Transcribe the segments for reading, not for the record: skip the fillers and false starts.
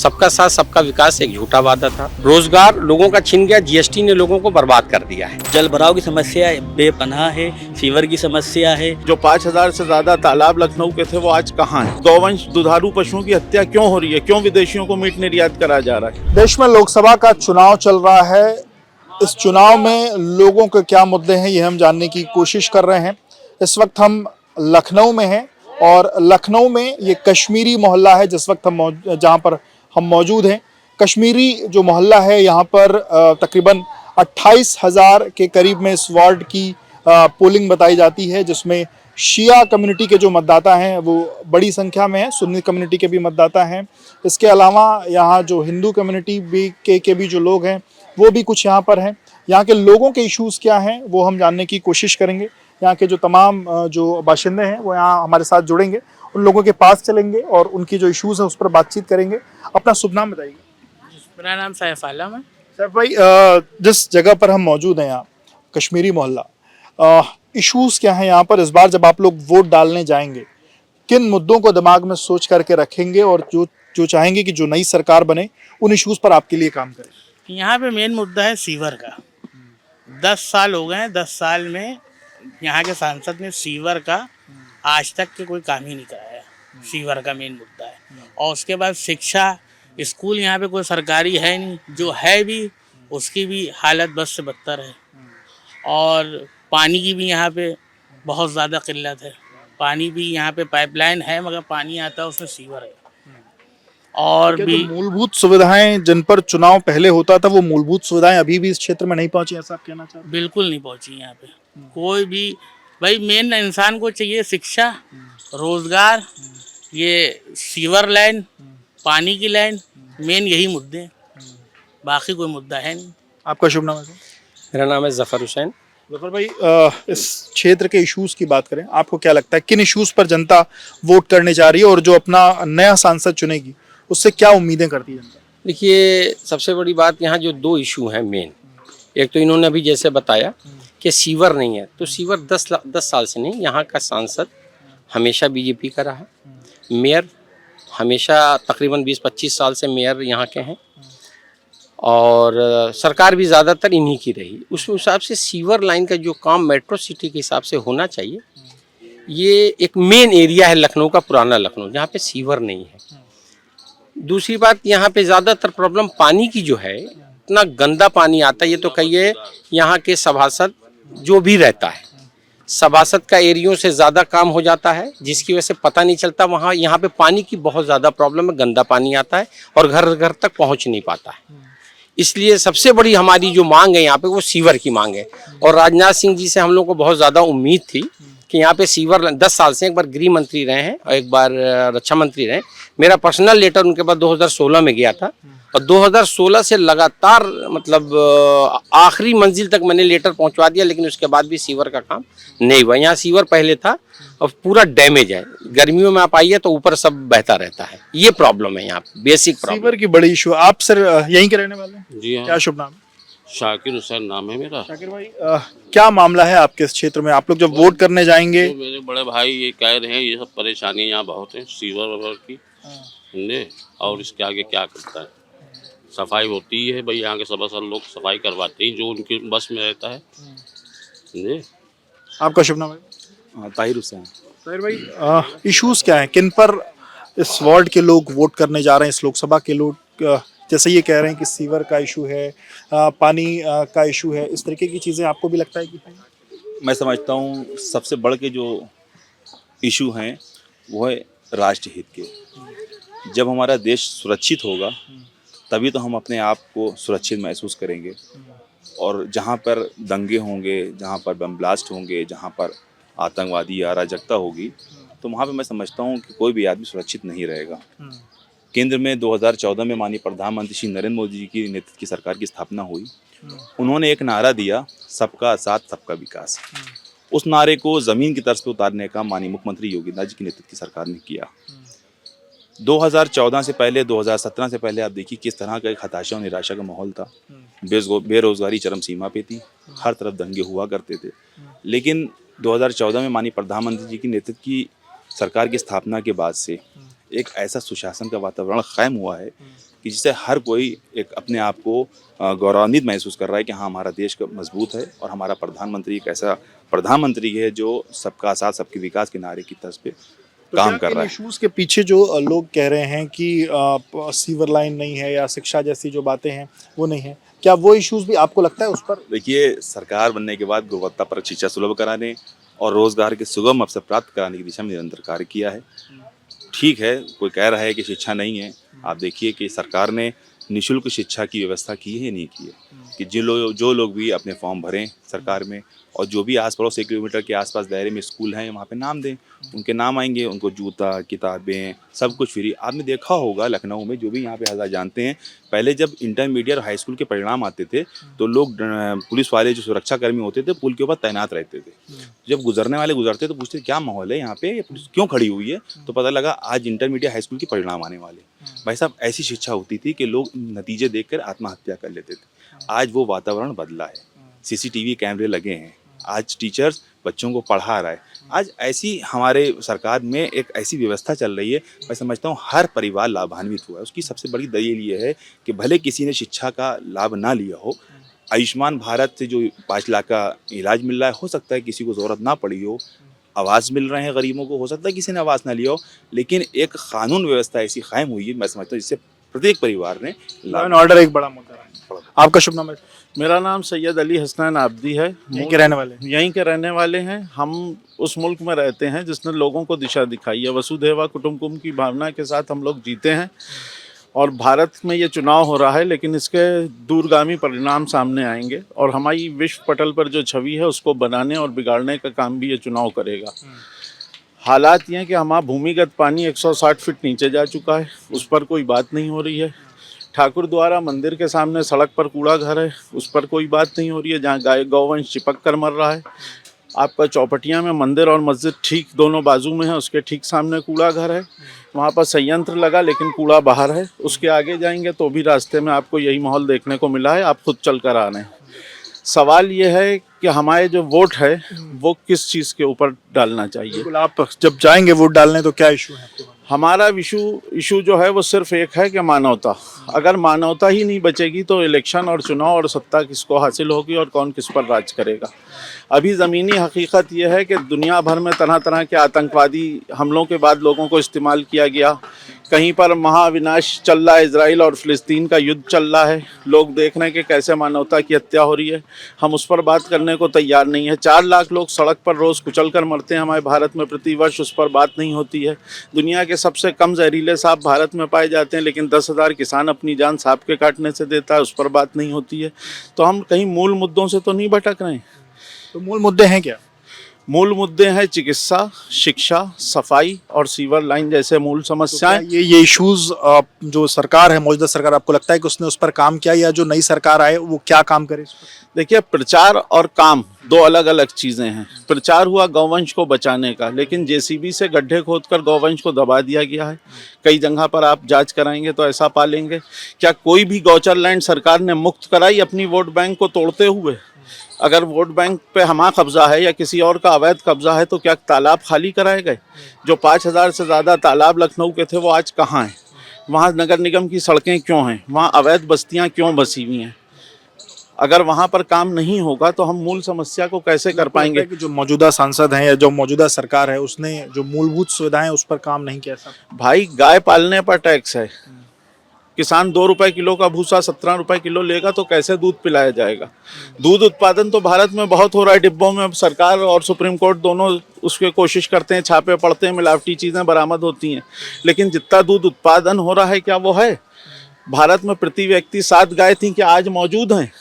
सबका साथ सबका विकास एक झूठा वादा था। रोजगार लोगों का छिन गया, जीएसटी ने लोगों को बर्बाद कर दिया है। जल भराव की समस्या बेपनाह है, फीवर की समस्या है। जो 5,000 से ज्यादा तालाब लखनऊ के थे वो आज कहाँ हैं? गौवंश दुधारू पशुओं की हत्या क्यों हो रही है? क्यों विदेशियों को मीट निर्यात करा जा रहा है? देश में लोकसभा का चुनाव चल रहा है। इस चुनाव में लोगों के क्या मुद्दे हैं ये हम जानने की कोशिश कर रहे हैं। इस वक्त हम लखनऊ में हैं और लखनऊ में ये कश्मीरी मोहल्ला है जिस वक्त हम जहाँ पर हम मौजूद हैं। कश्मीरी जो मोहल्ला है यहाँ पर तकरीबन 28,000 के करीब में इस वार्ड की पोलिंग बताई जाती है, जिसमें शिया कम्युनिटी के जो मतदाता हैं वो बड़ी संख्या में है, सुन्नी कम्युनिटी के भी मतदाता हैं। इसके अलावा यहाँ जो हिंदू कम्युनिटी के भी जो लोग हैं वो भी कुछ यहाँ पर हैं। यहाँ के लोगों के इश्यूज़ क्या हैं वो हम जानने की कोशिश करेंगे। यहाँ के जो तमाम जो बाशिंदे हैं वो यहाँ हमारे साथ जुड़ेंगे, उन लोगों के पास चलेंगे और उनकी जो इश्यूज़ हैं उस पर बातचीत करेंगे। अपना शुभ नाम बताइए। मेरा नाम सैफ आलम है। सैफ भाई, जिस जगह पर हम मौजूद हैं यहाँ कश्मीरी मोहल्ला, इश्यूज़ क्या हैं यहाँ पर? इस बार जब आप लोग वोट डालने जाएंगे किन मुद्दों को दिमाग में सोच करके रखेंगे और जो चाहेंगे कि जो नई सरकार बने उन इश्यूज़ पर आपके लिए काम करे? यहाँ पे मेन मुद्दा है सीवर का। 10 साल हो गए हैं, 10 साल में यहाँ के सांसद ने सीवर का आज तक के कोई काम ही नहीं कराया। सीवर का मेन मुद्दा है। और उसके बाद शिक्षा, स्कूल यहाँ पे कोई सरकारी है नहीं, जो है भी उसकी भी हालत बस से बदतर है। और पानी की भी यहाँ पे बहुत ज़्यादा किल्लत है। पानी भी यहाँ पे पाइपलाइन है मगर पानी आता है उसमें सीवर है। और भी तो मूलभूत सुविधाएं जिन पर चुनाव पहले होता था वो मूलभूत सुविधाएं अभी भी इस क्षेत्र में नहीं पहुंची, ऐसा आप कहना चाहते हैं? बिल्कुल नहीं पहुंची यहाँ पे कोई भी। भाई मेन इंसान को चाहिए शिक्षा, रोजगार, ये सीवर लाइन, पानी की लाइन, मेन यही मुद्दे हैं, बाकी कोई मुद्दा है नहीं। आपका शुभ नाम है? मेरा नाम है जफर हुसैन। जफर भाई, इस क्षेत्र के इश्यूज की बात करें, आपको क्या लगता है किन इश्यूज पर जनता वोट करने जा रही है और जो अपना नया सांसद चुनेगी उससे क्या उम्मीदें करती है जनता? देखिए, सबसे बड़ी बात यहाँ जो 2 इशू हैं मेन, एक तो इन्होंने अभी जैसे बताया कि सीवर नहीं है, तो सीवर 10 साल से नहीं। यहाँ का सांसद हमेशा बीजेपी का रहा, मेयर हमेशा तकरीबन 20-25 साल से मेयर यहाँ के हैं और सरकार भी ज़्यादातर इन्हीं की रही। उस हिसाब से सीवर लाइन का जो काम मेट्रो सिटी के हिसाब से होना चाहिए, ये एक मेन एरिया है लखनऊ का, पुराना लखनऊ, जहाँ पे सीवर नहीं है। दूसरी बात, यहाँ पे ज़्यादातर प्रॉब्लम पानी की जो है, इतना गंदा पानी आता है। ये तो कहिए यहाँ के सभासद जो भी रहता है, सभासद का एरियो से ज़्यादा काम हो जाता है, जिसकी वजह से पता नहीं चलता। वहाँ यहाँ पे पानी की बहुत ज़्यादा प्रॉब्लम है, गंदा पानी आता है और घर घर तक पहुँच नहीं पाता है। इसलिए सबसे बड़ी हमारी जो मांग है यहाँ पे वो सीवर की मांग है। और राजनाथ सिंह जी से हम लोग को बहुत ज़्यादा उम्मीद थी कि यहाँ पे सीवर 10 साल से एक बार गृह मंत्री रहे हैं और एक बार रक्षा मंत्री रहे। मेरा पर्सनल लेटर उनके पास 2016 में गया था और 2016 से लगातार मतलब आखिरी मंजिल तक मैंने लेटर पहुंचवा दिया, लेकिन उसके बाद भी सीवर का काम नहीं हुआ। यहाँ सीवर पहले था और पूरा डैमेज है। गर्मियों में आप आइए तो ऊपर सब बहता रहता है। ये प्रॉब्लम है यहाँ, बेसिक प्रॉब्लम। सीवर की बड़ी इशू। आप सर यहीं के रहने वाले हैं? जी हाँ। क्या शुभ नाम है? शाकिर हुसैन नाम है मेरा। शाकिर भाई, क्या मामला है आपके इस क्षेत्र में? आप लोग जब वोट करने जाएंगे, तो मेरे बड़े भाई ये कह रहे हैं ये सब परेशानियां यहाँ बहुत हैं, सीवर वगैरह की, समझे। और इसके आगे क्या करता है? सफाई होती है भाई, यहाँ के सभासद लोग सफाई करवाते हैं जो उनके बस में रहता है, समझे। आपका शुभ नाम है? ताहिर हुसैन। ताहिर भाई, इश्यूज क्या हैं, किन पर इस वार्ड के लोग वोट करने जा रहे हैं? इस लोकसभा के लोग जैसे ये कह रहे हैं कि सीवर का इशू है, पानी का इशू है, इस तरीके की चीज़ें आपको भी लगता है कि? मैं समझता हूँ सबसे बड़ के जो इशू हैं वो है राष्ट्र हित के। जब हमारा देश सुरक्षित होगा तभी तो हम अपने आप को सुरक्षित महसूस करेंगे। और जहाँ पर दंगे होंगे, जहाँ पर बम ब्लास्ट होंगे, जहाँ पर आतंकवादी अराजकता होगी, तो वहाँ पे मैं समझता हूँ कि कोई भी आदमी सुरक्षित नहीं रहेगा। केंद्र में 2014 में माननीय प्रधानमंत्री श्री नरेंद्र मोदी जी की नेतृत्व की सरकार की स्थापना हुई। उन्होंने एक नारा दिया, सबका साथ सबका विकास। उस नारे को ज़मीन की तर्ज पे उतारने का माननीय मुख्यमंत्री योगी आदित्यनाथ जी की नेतृत्व की सरकार ने किया। 2014 से पहले, 2017 से पहले आप देखिए किस तरह का एक हताशा और निराशा का माहौल था। बेरोजगारी चरम सीमा पे थी, हर तरफ दंगे हुआ करते थे। लेकिन 2014 में माननीय प्रधानमंत्री जी की नेतृत्व की सरकार की स्थापना के बाद से एक ऐसा सुशासन का वातावरण कायम हुआ है कि जिससे हर कोई एक अपने आप को गौरवान्वित महसूस कर रहा है कि हाँ हमारा देश मजबूत है और हमारा प्रधानमंत्री एक ऐसा प्रधानमंत्री है जो सबका साथ सबके विकास के नारे की तर्ज पे काम कर रहा है। इश्यूज के पीछे जो लोग कह रहे हैं कि सीवर लाइन नहीं है या शिक्षा जैसी जो बातें हैं वो नहीं है, क्या वो इश्यूज भी आपको लगता है उस पर? देखिए, सरकार बनने के बाद गुणवत्ता पर शिक्षा सुलभ कराने और रोजगार के सुगम अवसर प्राप्त कराने की दिशा में निरंतर कार्य किया है। ठीक है, कोई कह रहा है कि शिक्षा नहीं है, आप देखिए कि सरकार ने निःशुल्क शिक्षा की व्यवस्था की है या नहीं की है कि जो लोग भी अपने फॉर्म भरें सरकार में और जो भी आस पड़ोस 1 किलोमीटर के आसपास दायरे में स्कूल हैं वहाँ पे नाम दें, उनके नाम आएंगे, उनको जूता किताबें सब कुछ फ्री। आपने देखा होगा लखनऊ में, जो भी यहाँ पे हज़ार जानते हैं, पहले जब इंटरमीडिएट और हाई स्कूल के परिणाम आते थे तो लोग पुलिस वाले जो सुरक्षाकर्मी होते थे पुल के ऊपर तैनात रहते थे। जब गुजरने वाले गुजरते तो पूछते क्या माहौल है यहाँ पे, पुलिस क्यों खड़ी हुई है, तो पता लगा आज इंटरमीडिएट हाई स्कूल के परिणाम आने वाले। भाई साहब, ऐसी शिक्षा होती थी कि लोग नतीजे देखकर आत्महत्या कर लेते थे। आज वो वातावरण बदला है, CCTV कैमरे लगे हैं, आज टीचर्स बच्चों को पढ़ा रहा है। आज ऐसी हमारे सरकार में एक ऐसी व्यवस्था चल रही है, मैं समझता हूँ हर परिवार लाभान्वित हुआ है। उसकी सबसे बड़ी दलील ये है कि भले किसी ने शिक्षा का लाभ ना लिया हो, आयुष्मान भारत से जो 5 लाख का इलाज मिल रहा है, हो सकता है किसी को ज़रूरत ना पड़ी हो, आवास मिल रहे हैं गरीबों को, हो सकता है किसी ने आवास ना लिया हो, लेकिन एक कानून व्यवस्था ऐसी कायम हुई है, मैं समझता हूँ जिससे प्रत्येक परिवार ने ऑर्डर एक बड़ा मुद्दा है। आपका शुभ नाम है? मेरा नाम सैयद अली हसनैन आबदी है। यहीं के रहने वाले? यहीं के रहने वाले हैं। हम उस मुल्क में रहते हैं जिसने लोगों को दिशा दिखाई है। वसुधैव कुटुंबकम की भावना के साथ हम लोग जीते हैं और भारत में ये चुनाव हो रहा है, लेकिन इसके दूरगामी परिणाम सामने आएंगे और हमारी विश्व पटल पर जो छवि है उसको बनाने और बिगाड़ने का काम भी ये चुनाव करेगा। हालात ये हैं कि हमारा भूमिगत पानी 160 फीट नीचे जा चुका है, उस पर कोई बात नहीं हो रही है। ठाकुर द्वारा मंदिर के सामने सड़क पर कूड़ा घर है, उस पर कोई बात नहीं हो रही है, जहाँ गाय गौवंश चिपक कर मर रहा है। आपका चौपटिया में मंदिर और मस्जिद ठीक दोनों बाजू में है, उसके ठीक सामने कूड़ा घर है, वहाँ पर संयंत्र लगा लेकिन कूड़ा बाहर है। उसके आगे जाएंगे तो भी रास्ते में आपको यही माहौल देखने को मिला है, आप खुद चल कर आ रहे हैं। सवाल ये है कि हमारे जो वोट है वो किस चीज़ के ऊपर डालना चाहिए। आप जब जाएंगे वोट डालने तो क्या इशू है? हमारा इशू जो है वो सिर्फ एक है कि मानवता। अगर मानवता ही नहीं बचेगी तो इलेक्शन और चुनाव और सत्ता किसको हासिल होगी और कौन किस पर राज करेगा। अभी ज़मीनी हकीकत यह है कि दुनिया भर में तरह तरह के आतंकवादी हमलों के बाद लोगों को इस्तेमाल किया गया। कहीं पर महाविनाश चल रहा है, इजराइल और फ़िलिस्तीन का युद्ध चल रहा है, लोग देख रहे हैं कि कैसे मानवता की हत्या हो रही है। हम उस पर बात करने को तैयार नहीं है। 4 लाख लोग सड़क पर रोज़ कुचल कर मरते हैं हमारे भारत में प्रतिवर्ष, उस पर बात नहीं होती है। दुनिया के सबसे कम जहरीले सांप भारत में पाए जाते हैं, लेकिन 10,000 किसान अपनी जान सांप के काटने से देता है, उस पर बात नहीं होती है। तो हम कहीं मूल मुद्दों से तो नहीं भटक रहे हैं। तो मूल मुद्दे हैं क्या? मूल मुद्दे हैं चिकित्सा, शिक्षा, सफाई और सीवर लाइन जैसे मूल समस्याएं। तो ये इश्यूज जो सरकार है, मौजूदा सरकार, आपको लगता है कि उसने उस पर काम किया, या जो नई सरकार आए वो क्या काम करे इस पर? देखिए, प्रचार और काम 2 अलग अलग चीज़ें हैं। प्रचार हुआ गौवंश को बचाने का, लेकिन JCB से गड्ढे खोदकर गौवंश को दबा दिया गया है। कई जगह पर आप जांच कराएंगे तो ऐसा पालेंगे। क्या कोई भी गौचर लैंड सरकार ने मुक्त कराई अपनी वोट बैंक को तोड़ते हुए? अगर वोट बैंक पे हमारा कब्जा है या किसी और का अवैध कब्जा है तो क्या तालाब खाली कराए गए? जो 5000 से ज़्यादा तालाब लखनऊ के थे वो आज कहाँ हैं? वहाँ नगर निगम की सड़कें क्यों हैं? वहाँ अवैध बस्तियाँ क्यों बसी हुई हैं? अगर वहाँ पर काम नहीं होगा तो हम मूल समस्या को कैसे कर पाएंगे? कि जो मौजूदा सांसद हैं या जो मौजूदा सरकार है उसने जो मूलभूत सुविधाएं उस पर काम नहीं किया। भाई, गाय पालने पर टैक्स है, किसान 2 रुपए किलो का भूसा 17 रुपए किलो लेगा तो कैसे दूध पिलाया जाएगा? दूध उत्पादन तो भारत में बहुत हो रहा है डिब्बों में। सरकार और सुप्रीम कोर्ट दोनों उसके कोशिश करते हैं, छापे पड़ते हैं, मिलावटी चीज़ें बरामद होती हैं, लेकिन जितना दूध उत्पादन हो रहा है क्या वो है? भारत में प्रति व्यक्ति 7 गाय थी, क्या आज मौजूद हैं?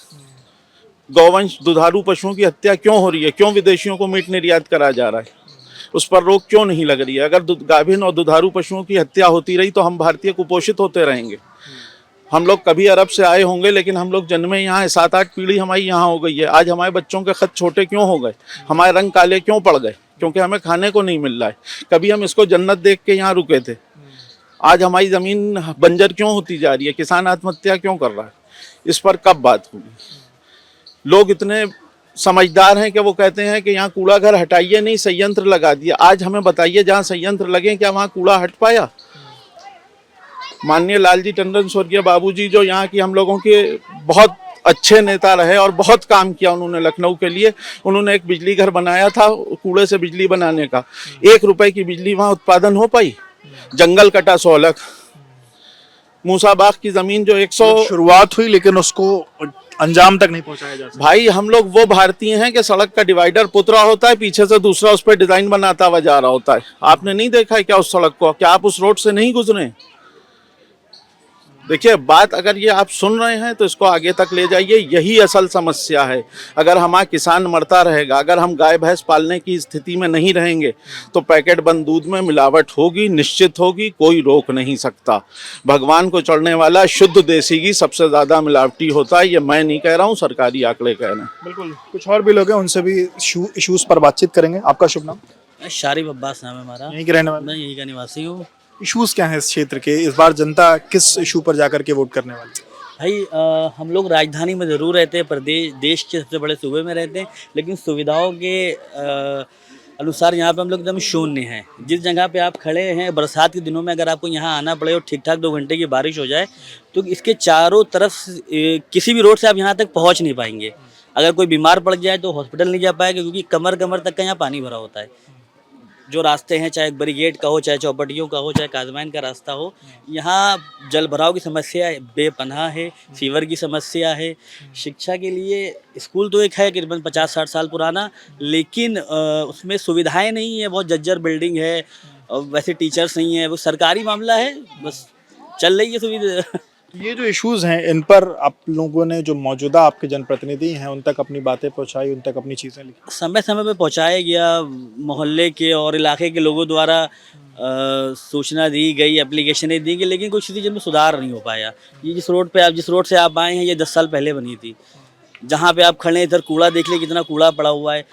गौवंश दुधारू पशुओं की हत्या क्यों हो रही है? क्यों विदेशियों को मीट निर्यात करा जा रहा है? उस पर रोक क्यों नहीं लग रही है? अगर गाभिन और दुधारू पशुओं की हत्या होती रही तो हम भारतीय कुपोषित होते रहेंगे। हम लोग कभी अरब से आए होंगे, लेकिन हम लोग जन्मे यहाँ है, 7-8 पीढ़ी हमारी यहाँ हो गई है। आज हमारे बच्चों के खत छोटे क्यों हो गए? हमारे रंग काले क्यों पड़ गए? क्योंकि हमें खाने को नहीं मिल रहा है। कभी हम इसको जन्नत देख के यहाँ रुके थे, आज हमारी ज़मीन बंजर क्यों होती जा रही है? किसान आत्महत्या क्यों कर रहा है? इस पर कब बात होगी? लोग इतने समझदार हैं कि वो कहते हैं कि यहाँ कूड़ा घर हटाइए, नहीं संयंत्र लगा दिया। आज हमें बताइए, जहाँ संयंत्र लगे क्या वहाँ कूड़ा हट पाया? माननीय लालजी टंडन स्वर्गीय बाबूजी जो यहाँ की हम लोगों के बहुत अच्छे नेता रहे और बहुत काम किया उन्होंने लखनऊ के लिए। उन्होंने एक बिजली घर बनाया था कूड़े से बिजली बनाने का, 1 रुपए की बिजली वहाँ उत्पादन हो पाई। जंगल कटा 16 मूसाबाग की जमीन जो 100 शुरुआत हुई लेकिन उसको अंजाम तक नहीं पहुंचाया जा सका। भाई हम लोग वो भारतीय हैं कि सड़क का डिवाइडर पुतरा होता है, पीछे से दूसरा उस पर डिजाइन बनाता हुआ जा रहा होता है। आपने नहीं देखा है क्या उस सड़क को? क्या आप उस रोड से नहीं गुजरे? देखिए बात अगर ये आप सुन रहे हैं तो इसको आगे तक ले जाइए, यही असल समस्या है। अगर हमारा किसान मरता रहेगा, अगर हम गाय भैंस पालने की स्थिति में नहीं रहेंगे तो पैकेट बंद दूध में मिलावट होगी, निश्चित होगी, कोई रोक नहीं सकता। भगवान को चढ़ने वाला शुद्ध देसी घी सबसे ज़्यादा मिलावटी होता है, ये मैं नहीं कह रहा हूँ, सरकारी आंकड़े कह रहे हैं। बिल्कुल, कुछ और भी लोग हैं, उनसे भी इश्यूज पर बातचीत करेंगे। आपका शुभ नाम? शारिफ अब्बास नाम है हमारा। यहीं के रहने वाले? मैं यहीं का निवासी हूँ। इश्यूज क्या हैं इस क्षेत्र के? इस बार जनता किस इशू पर जाकर के वोट करने वाली है? भाई हम लोग राजधानी में ज़रूर रहते हैं, प्रदेश देश के सबसे बड़े सूबे में रहते हैं, लेकिन सुविधाओं के अनुसार यहाँ पे हम लोग एकदम शून्य हैं। जिस जगह पे आप खड़े हैं, बरसात के दिनों में अगर आपको यहाँ आना पड़े और ठीक ठाक 2 घंटे की बारिश हो जाए तो इसके चारों तरफ किसी भी रोड से आप यहाँ तक पहुँच नहीं पाएंगे। अगर कोई बीमार पड़ जाए तो हॉस्पिटल नहीं जा पाएगा, क्योंकि कमर कमर तक का यहाँ पानी भरा होता है। जो रास्ते हैं, चाहे बैरिगेड का हो, चाहे चौपटियों का हो, चाहे काजमैन का रास्ता हो, यहाँ जल भराव की समस्या बेपनाह है, फीवर की समस्या है। शिक्षा के लिए स्कूल तो एक है करीबन 50-60 साल पुराना, लेकिन उसमें सुविधाएं नहीं है, बहुत जर्जर बिल्डिंग है और वैसे टीचर्स नहीं है। वो सरकारी मामला है, बस चल रही है सुविधा। ये जो इश्यूज हैं इन पर आप लोगों ने, जो मौजूदा आपके जनप्रतिनिधि हैं, उन तक अपनी बातें पहुंचाई, उन तक अपनी चीज़ें लिखी? समय समय पे पहुंचाया गया, मोहल्ले के और इलाके के लोगों द्वारा सूचना दी गई, एप्लीकेशनें दी गई, लेकिन कुछ चीज़ में सुधार नहीं हो पाया। ये जिस रोड से आप आए हैं, ये 10 साल पहले बनी थी। जहाँ पे आप खड़े हैं, इधर कूड़ा देख ले, कितना कूड़ा पड़ा हुआ है।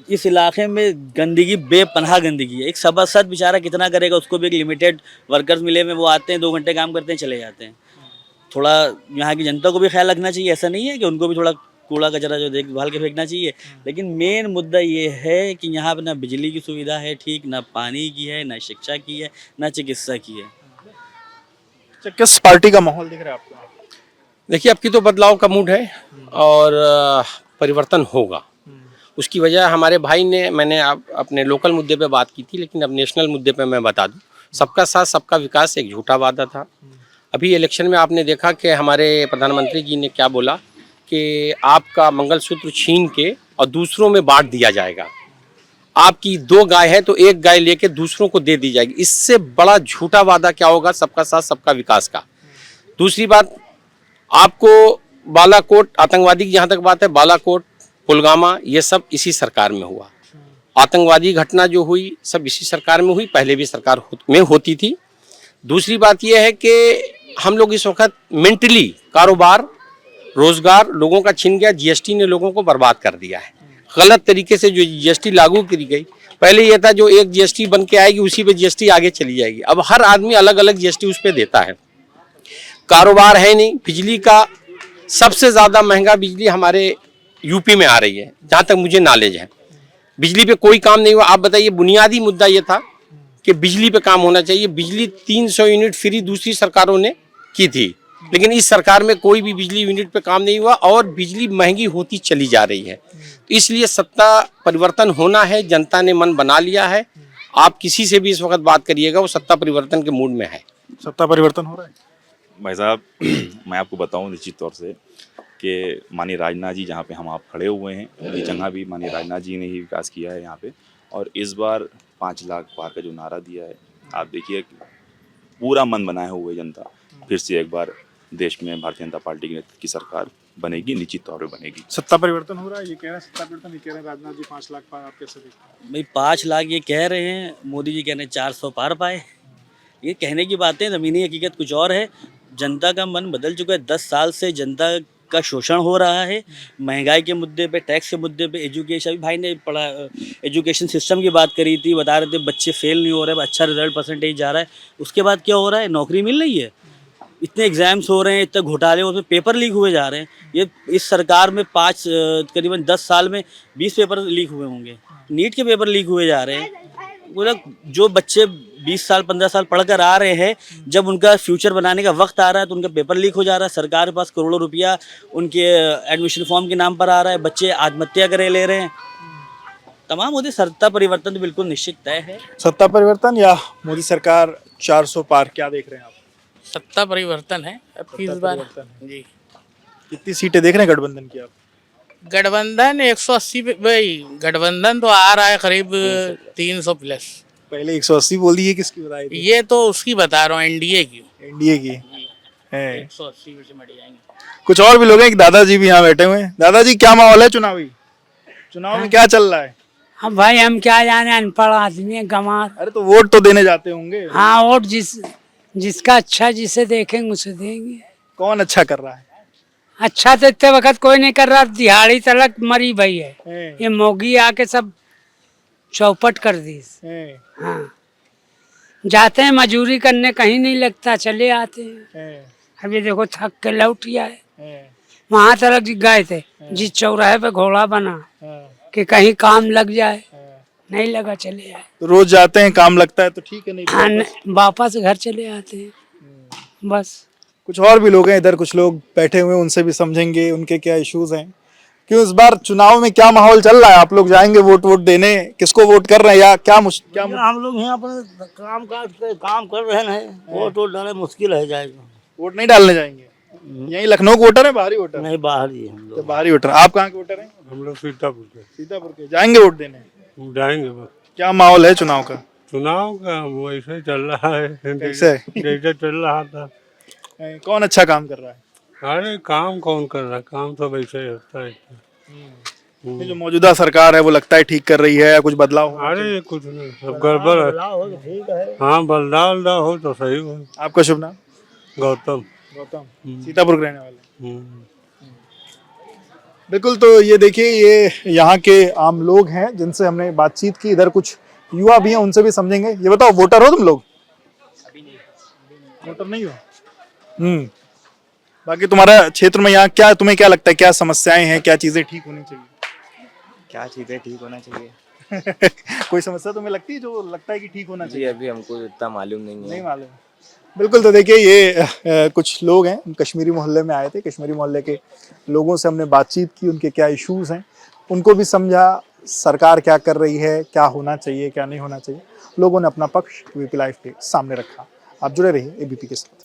इस इलाके में गंदगी, बेपनाह गंदगी है। एक सभासद बेचारा कितना करेगा, उसको भी एक लिमिटेड वर्कर्स मिले में, वो आते हैं 2 घंटे काम करते हैं, चले जाते हैं। थोड़ा यहाँ की जनता को भी ख्याल रखना चाहिए, ऐसा नहीं है कि उनको भी थोड़ा कूड़ा कचरा जो देखभाल के फेंकना चाहिए। लेकिन मेन मुद्दा ये है कि यहाँ पे ना बिजली की सुविधा है ठीक, ना पानी की है, ना शिक्षा की है, ना चिकित्सा की है। अच्छा, किस पार्टी का माहौल दिख रहा है आपको? देखिए अब की तो बदलाव का मूड है और परिवर्तन होगा। उसकी वजह हमारे भाई ने, मैंने अपने लोकल मुद्दे पे बात की थी, लेकिन अब नेशनल मुद्दे पे मैं बता दूं, सबका साथ सबका विकास एक झूठा वादा था। अभी इलेक्शन में आपने देखा कि हमारे प्रधानमंत्री जी ने क्या बोला कि आपका मंगलसूत्र छीन के और दूसरों में बांट दिया जाएगा। आपकी 2 गाय है तो 1 गाय लेके दूसरों को दे दी जाएगी। इससे बड़ा झूठा वादा क्या होगा सबका साथ सबका विकास का। दूसरी बात, आपको बालाकोट आतंकवादी की जहाँ तक बात है, बालाकोट, पुलवामा, ये सब इसी सरकार में हुआ। आतंकवादी घटना जो हुई सब इसी सरकार में हुई, पहले भी सरकार में होती थी। दूसरी बात यह है कि हम लोग इस वक्त मेंटली कारोबार, रोजगार लोगों का छिन गया। जीएसटी ने लोगों को बर्बाद कर दिया है। गलत तरीके से जो जीएसटी लागू की गई, पहले यह था जो एक जीएसटी बन के आएगी उसी पे जीएसटी आगे चली जाएगी। अब हर आदमी अलग अलग जीएसटी उस पे देता है। कारोबार है नहीं। बिजली का सबसे ज़्यादा महंगा बिजली हमारे यूपी में आ रही है, जहाँ तक मुझे नॉलेज है। बिजली पे कोई काम नहीं हुआ। आप बताइए, बुनियादी मुद्दा ये था कि बिजली पे काम होना चाहिए। बिजली 300 यूनिट फ्री दूसरी सरकारों ने की थी, लेकिन इस सरकार में कोई भी बिजली यूनिट पे काम नहीं हुआ और बिजली महंगी होती चली जा रही है। तो इसलिए सत्ता परिवर्तन होना है, जनता ने मन बना लिया है। आप किसी से भी इस वक्त बात करिएगा, वो सत्ता परिवर्तन के मूड में है। सत्ता परिवर्तन हो रहा है भाई साहब। मैं आपको बताऊं निश्चित तौर से कि माननीय राजनाथ जी जहाँ पे हम आप खड़े हुए हैं, ये जगह भी माननीय राजनाथ जी ने ही विकास किया है यहाँ पे। और इस बार 5 लाख पार का जो नारा दिया है, आप देखिए पूरा मन बनाए हुए जनता फिर से एक बार देश में भारतीय जनता पार्टी के नेतृत्व की सरकार बनेगी, निश्चित तौर पे बनेगी। सत्ता परिवर्तन हो रहा है, ये कह रहे हैं सत्ता परिवर्तन, ये कह रहे हैं राजनाथ जी 5 लाख पार। आप कैसे देखते हैं? भाई 5 लाख ये कह रहे हैं, मोदी जी कह रहे हैं 400 पार पाए। ये कहने की बातें, ज़मीनी हकीकत कुछ और है। जनता का मन बदल चुका है। 10 साल से जनता का शोषण हो रहा है, महंगाई के मुद्दे पे, टैक्स के मुद्दे पे, एजुकेशन। अभी भाई ने पढ़ा एजुकेशन सिस्टम की बात करी थी, बता रहे थे बच्चे फेल नहीं हो रहे, अच्छा रिजल्ट परसेंटेज जा रहा है। उसके बाद क्या हो रहा है? नौकरी मिल रही है। इतने एग्जाम्स हो रहे हैं, इतने घोटाले, उसमें पेपर लीक हुए जा रहे हैं। ये इस सरकार में करीबन 10 साल में 20 पेपर लीक हुए होंगे। नीट के पेपर लीक हुए जा रहे हैं। वो लोग जो बच्चे 20 साल 15 साल पढ़ कर आ रहे हैं, जब उनका फ्यूचर बनाने का वक्त आ रहा है तो उनका पेपर लीक हो जा रहा है, सरकार के पास करोड़ों रुपया उनके एडमिशन फॉर्म के नाम पर आ रहा है, बच्चे आत्महत्या करे ले रहे हैं। तमाम मोदी सत्ता परिवर्तन तो बिल्कुल निश्चित तय है। सत्ता परिवर्तन या मोदी सरकार 400 पार, क्या देख रहे हैं आप? सत्ता परिवर्तन है अब की इस बार। परिवर्तन जी कितनी सीटें देख रहे हैं गठबंधन की आप? गठबंधन 180 भाई, गठबंधन तो आ रहा है करीब 300 प्लस। पहले 180 बोल दी है, किसकी बताई थी? ये तो उसकी बता रहा हूँ, एनडीए की। एनडीए की है। 180 से बढ़ जाएंगे। कुछ और भी लोग हैं, एक दादाजी भी यहाँ बैठे हुए हैं। दादाजी क्या माहौल है चुनावी? चुनाव में क्या चल रहा है? अब भाई हम क्या जाने, अनपढ़ आदमी है, गंवार। अरे तो वोट तो देने जाते होंगे। हाँ, वोट जिसका अच्छा, जिसे देखेंगे उसे देंगे। कौन अच्छा कर रहा है? अच्छा तो इतने वक्त कोई नहीं कर रहा, दिहाड़ी तलक मरी भई है। हैं, ये मोगी आके सब चौपट कर दी। हैं, हाँ, जाते हैं मजूरी करने, कहीं नहीं लगता, चले आते हैं। हैं, अब ये देखो थक के लौट गया है। हैं, वहां तक गए थे, जिस चौराहे पे घोड़ा बना हैं, कि कहीं काम लग जाए, हैं। नहीं लगा, चले आए। तो रोज जाते हैं, काम लगता है तो ठीक है, नहीं तो हाँ, वापस। वापस घर चले आते हैं बस। कुछ और भी लोग हैं इधर, कुछ लोग बैठे हुए हैं, उनसे भी समझेंगे उनके क्या इश्यूज हैं। क्यों इस बार चुनाव में क्या माहौल चल रहा है? आप लोग जाएंगे वोट देने, किसको वोट कर रहे हैं या क्या हम लोग यहाँ पर काम कर रहे हैं, वोट डाले मुश्किल है जाएगा। वोट नहीं डालने जाएंगे? यही लखनऊ के वोटर है, बाहरी वोटर? नहीं, बाहर ही हम तो बाहरी वोटर। आप कहाँ के वोटर हैं? हम लोग सीतापुर के सीतापुर के। जाएंगे वोट देने? जाएंगे बस। क्या माहौल है चुनाव का? चुनाव का वैसे चल रहा है कैसे? जैसे चल रहा था। कौन अच्छा काम कर रहा है? अरे काम कौन कर रहा है, काम तो वैसे ही होता है। ये जो मौजूदा सरकार है वो लगता है ठीक कर रही है या कुछ बदलाव होना अरे चाहिए? कुछ नहीं, सब गड़बड़ है। हाँ, बदलाव हो तो सही हो। आपका शुभ नाम? गौतम। गौतम, सीतापुर के रहने वाले। हम्म। बिल्कुल, तो ये देखिए, ये यहाँ के आम लोग हैं जिनसे हमने बातचीत की। इधर कुछ युवा भी हैं, उनसे भी समझेंगे। ये बताओ, वोटर हो तुम लोग? वोटर नहीं हो? बाकी तुम्हारा क्षेत्र में यहाँ क्या, तुम्हें क्या लगता है, क्या समस्याएं हैं, क्या चीजें ठीक होनी चाहिए? क्या चीज़ें ठीक होना चाहिए? कोई समस्या तुम्हें लगती है जो लगता है कि ठीक होना जी चाहिए? अभी हमको इतना मालूम नहीं है। नहीं मालूम। बिल्कुल, तो देखिए ये कुछ लोग हैं, कश्मीरी मोहल्ले में आए थे। कश्मीरी मोहल्ले के लोगों से हमने बातचीत की, उनके क्या इश्यूज हैं, उनको भी समझा, सरकार क्या कर रही है, क्या होना चाहिए, क्या नहीं होना चाहिए। लोगों ने अपना पक्ष एबीपी लाइव के सामने रखा। आप जुड़े रहिए एबीपी के साथ।